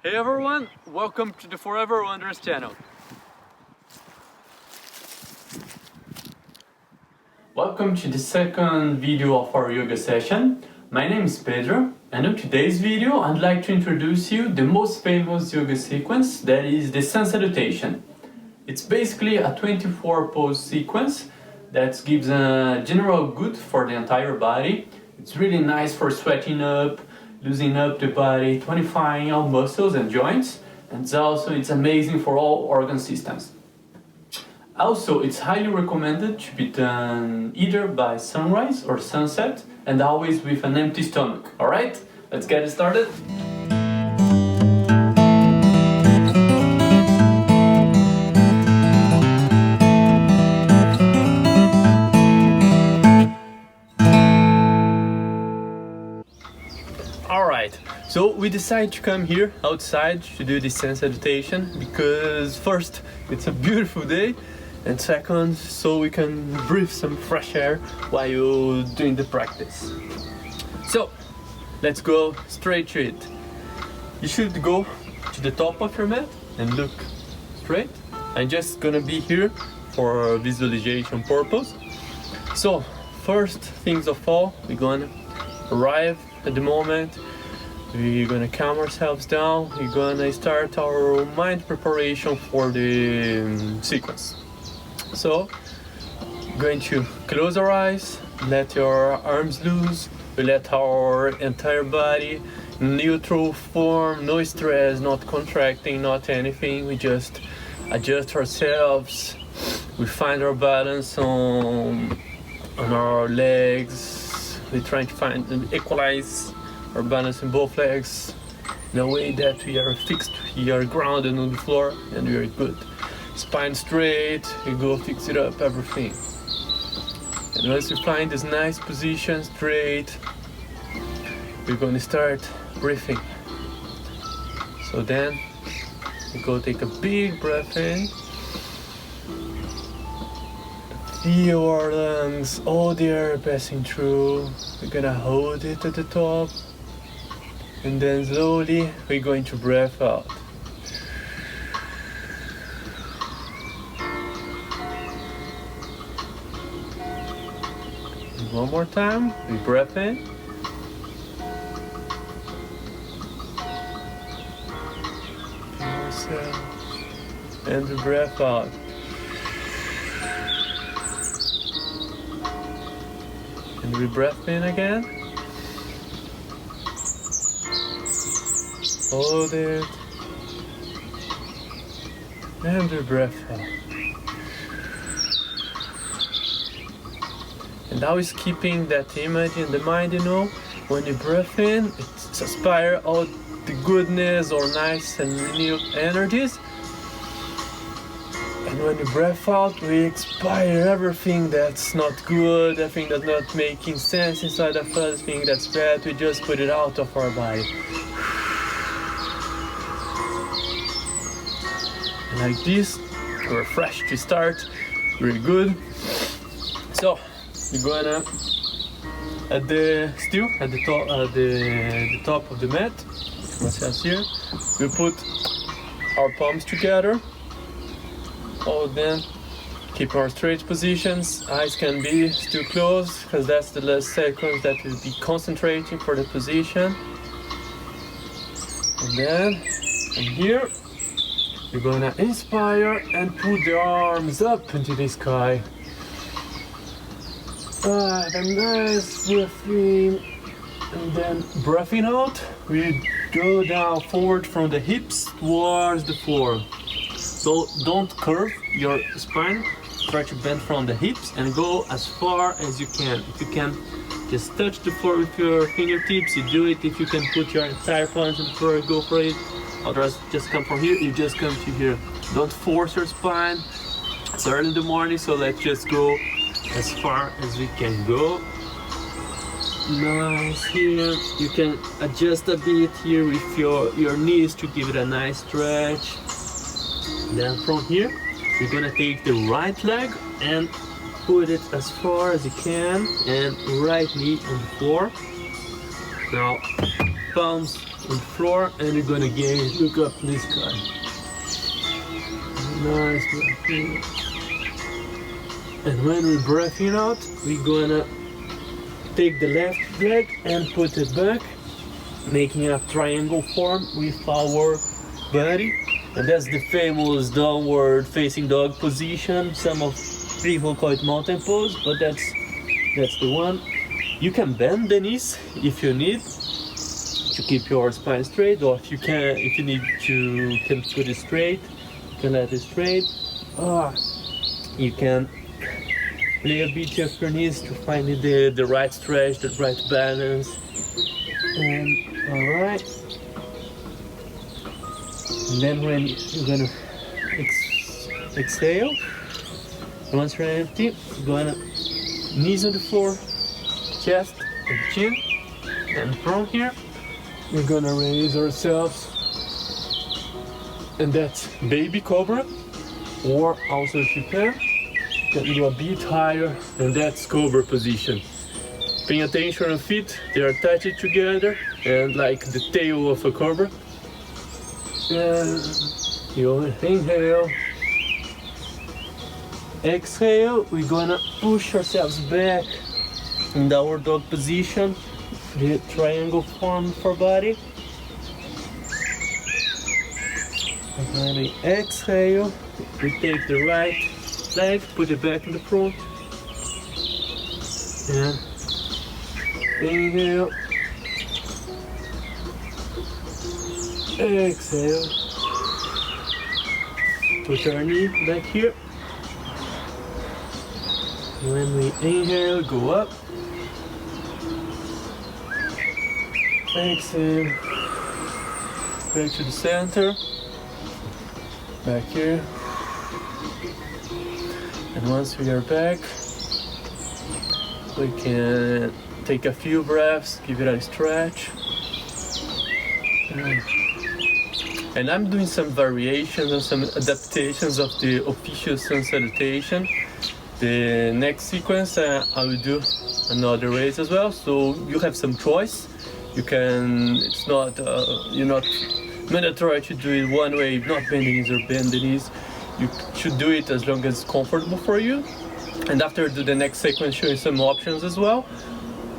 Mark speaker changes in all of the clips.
Speaker 1: Hey everyone, welcome to the Forever Wonders channel. Welcome to the second video of our yoga session. My name is Pedro, and in today's video I'd like to introduce you the most famous yoga sequence, that is the Sun Salutation. It's basically a 24 pose sequence that gives a general good for the entire body. It's really nice for sweating up, loosening up the body, tonifying all muscles and joints, and it's amazing for all organ systems. Also, it's highly recommended to be done either by sunrise or sunset, and always with an empty stomach. Alright, let's get it started. Alright, so we decided to come here outside to do this Sun Salutation because first, it's a beautiful day, and second, so we can breathe some fresh air while you're doing the practice. So, let's go straight to it. You should go to the top of your mat and look straight. I'm just gonna be here for visualization purpose. So, first things of all, we're gonna arrive at the moment. We're gonna calm ourselves down. We're gonna start our mind preparation for the sequence. So, going to close our eyes, let your arms loose. We let our entire body neutral form, no stress, not contracting, not anything. We just adjust ourselves. We find our balance on our legs. We try to find and equalize our balance in both legs in a way that we are fixed, we are grounded on the floor, and we are good. Spine straight, we go fix it up, everything. And once we find this nice position straight, we're going to start breathing. So then we go take a big breath in. Feel our lungs, all the air passing through. We're gonna hold it at the top, and then slowly we're going to breath out. And one more time, we breath in. Feel ourselves, and we breath out. And we breath in again. Hold it. And we breath out. And always keeping that image in the mind, you know, when you breath in, it aspires all the goodness or nice and renewed energies. And when you breath out, we expire everything that's not good, everything that's not making sense inside of us, everything that's bad, we just put it out of our body. And like this, we're fresh to start, really good. So, we're gonna, at the top of the mat, myself here, we put our palms together. Then keep our straight positions. Eyes can be still closed because that's the last sequence that will be concentrating for the position. And then from here we're gonna inspire and put the arms up into the sky. Have a nice breathing, and then breathing out, we go down forward from the hips towards the floor. So don't curve your spine, try to bend from the hips and go as far as you can. If you can just touch the floor with your fingertips, you do it. If you can put your entire palms on the floor, go for it. Otherwise, just come from here, you just come to here. Don't force your spine. It's early in the morning, so let's just go as far as we can go. Nice here. You can adjust a bit here with your knees to give it a nice stretch. Then from here, we're gonna take the right leg and put it as far as you can, and right knee on the floor. Now, palms on the floor, and you're gonna gaze, look up in the sky. Nice breath in. And when we breath in out, we're gonna take the left leg and put it back, making a triangle form with our body. And that's the famous downward facing dog position. Some of people call it mountain pose, but that's the one. You can bend the knees if you need to keep your spine straight, or if you need to can put it straight, you can let it straight. You can play a bit of your knees to find the right stretch, the right balance. And alright. And then when you're gonna exhale, once you're empty, you're gonna knees on the floor, chest and chin, and from here we're gonna raise ourselves, and that's baby cobra, or also if you can go a bit higher, and that's cobra position. Paying attention on feet, they are attached together and like the tail of a cobra. And you inhale, exhale, we're gonna push ourselves back in our dog position, the triangle form for body. And when we exhale, we take the right leg, put it back in the front, and inhale, exhale, put our knee back here. When we inhale, go up, exhale, back to the center, back here. And once we are back, we can take a few breaths, give it a stretch. And I'm doing some variations and some adaptations of the official Sun Salutation. The next sequence I will do another ways as well, so you have some choice. You can, it's not, you're not mandatory to do it one way, not bend the knees or bend the knees. You should do it as long as it's comfortable for you. And after do the next sequence showing some options as well.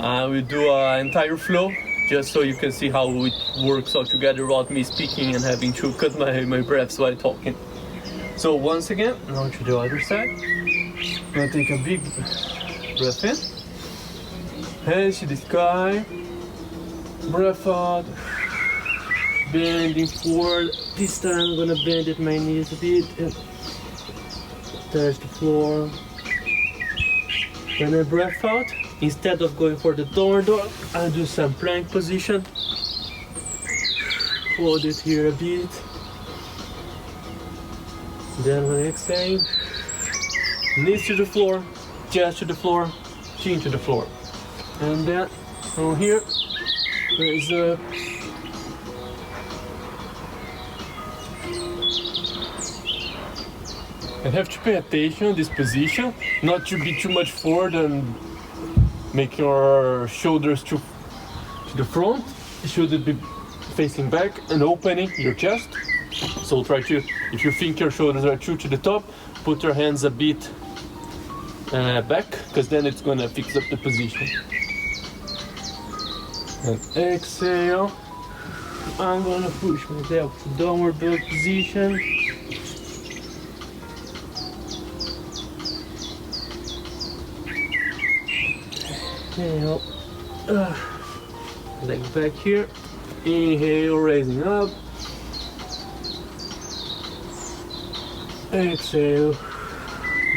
Speaker 1: We'll do an entire flow, just so you can see how it works all together without me speaking and having to cut my breaths while talking. So once again, now to the other side. I'm gonna take a big breath in, hands to the sky, breath out, bending forward. This time I'm gonna bend at my knees a bit and touch the floor. When I breath out, instead of going for the downward dog, I'll do some plank position. Hold it here a bit. Then when I exhale, knees to the floor, chest to the floor, chin to the floor. And then from here, raise up. And have to pay attention this position, not to be too much forward and make your shoulders to the front. You should be facing back and opening your chest. So try to, if you think your shoulders are too to the top, put your hands a bit back, because then it's gonna fix up the position. And exhale. I'm gonna push myself to downward dog position. Inhale, leg back here. Inhale, raising up. Exhale,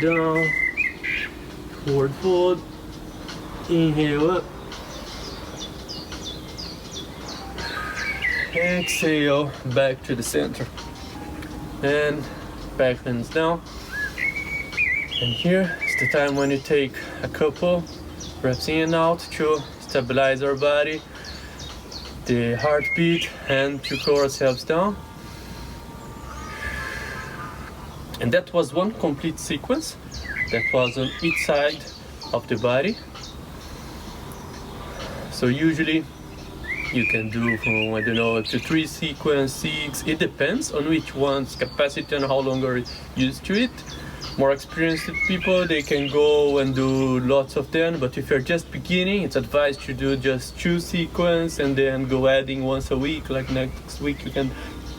Speaker 1: down, forward fold. Inhale up. Exhale, back to the center. And back hands down. And here is the time when you take a couple breaths in and out to stabilize our body, the heartbeat, and to cool ourselves down. And that was one complete sequence that was on each side of the body. So usually You can do from, I don't know, up to 3 sequence, 6. It depends on which one's capacity and how long are used to it. More experienced people, they can go and do lots of them, but if you're just beginning, it's advised to do just 2 sequence and then go adding once a week. Like next week you can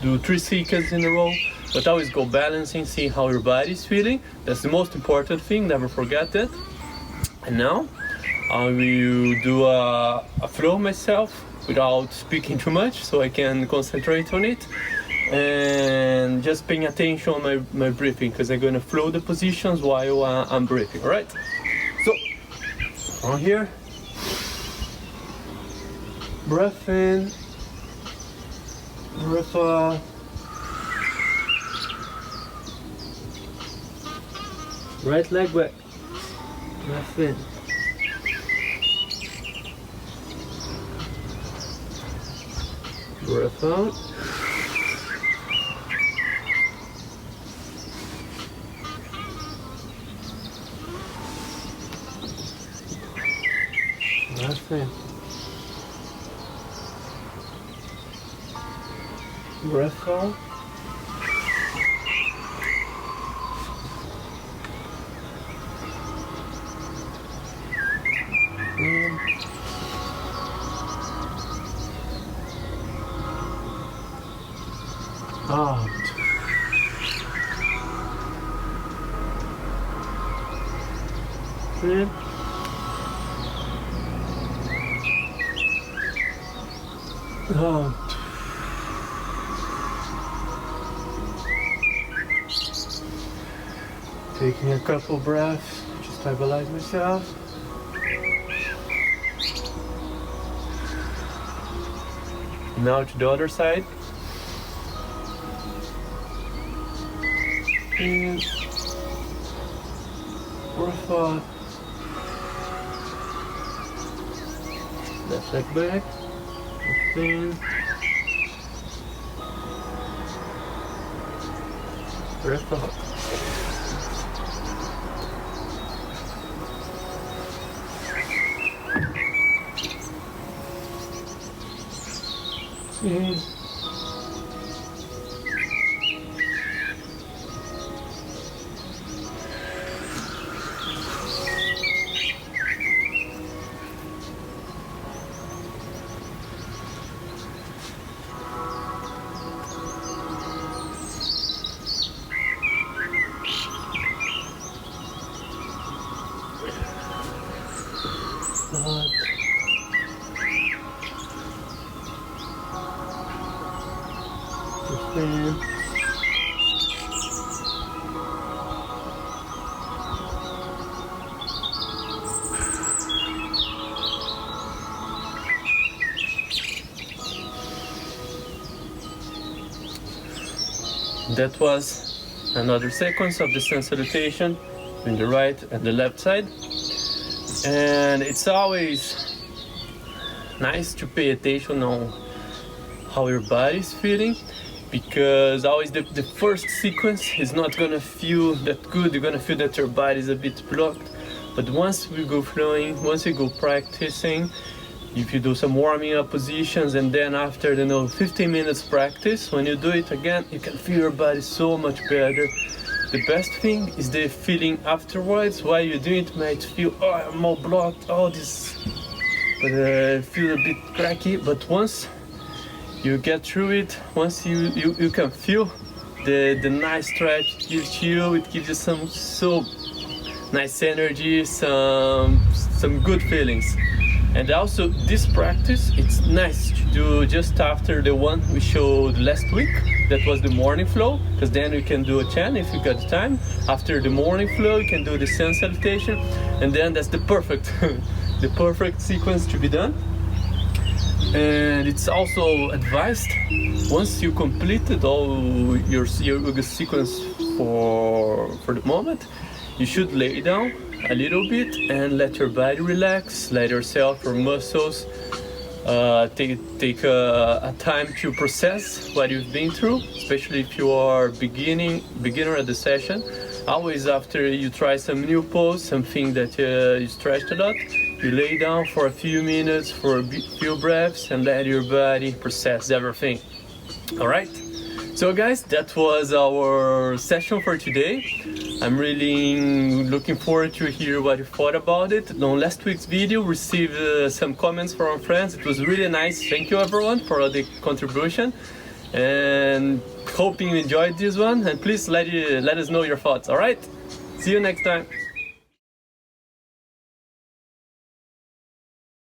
Speaker 1: do 3 sequences in a row, but always go balancing, see how your body's feeling. That's the most important thing, never forget that. And now I will do a flow myself without speaking too much, so I can concentrate on it. And just paying attention on my breathing, because I'm gonna flow the positions while I'm breathing, alright? So, on here, breath in, breath out, right leg back, breath in, breath out. Breath in. Breath out. In. Out. In. Out. Taking a couple breaths to stabilize myself. Now to the other side. In. Breath out. Left leg back. In. Breath out. In. Out. In. That was another sequence of the Sun Salutation in the right and the left side. And it's always nice to pay attention on how your body is feeling, because always the first sequence is not gonna feel that good. You're gonna feel that your body is a bit blocked. But once we go flowing, once we go practicing, if you do some warming up positions, and then after 15 minutes practice, when you do it again, you can feel your body so much better. The best thing is the feeling afterwards. While you do it, might feel, oh, I'm all blocked, all this, but feel a bit cracky. But once you get through it, once you can feel the nice stretch it gives you, it gives you some so nice energy, some good feelings. And also this practice, it's nice to do just after the one we showed last week. That was the morning flow, because then you can do a chant if you got time. After the morning flow, you can do the Sun Salutation, and then that's the perfect the perfect sequence to be done. And it's also advised, once you completed all your yoga sequence for the moment, you should lay down a little bit and let your body relax, let yourself, your muscles take a time to process what you've been through, especially if you are beginner at the session. Always after you try some new pose, something that you stretched a lot, you lay down for a few minutes, for a few breaths, and let your body process everything. Alright? So guys, that was our session for today. I'm really looking forward to hear what you thought about it. On last week's video, received some comments from our friends. It was really nice. Thank you everyone for the contribution. And hoping you enjoyed this one. And please let us know your thoughts, alright? See you next time.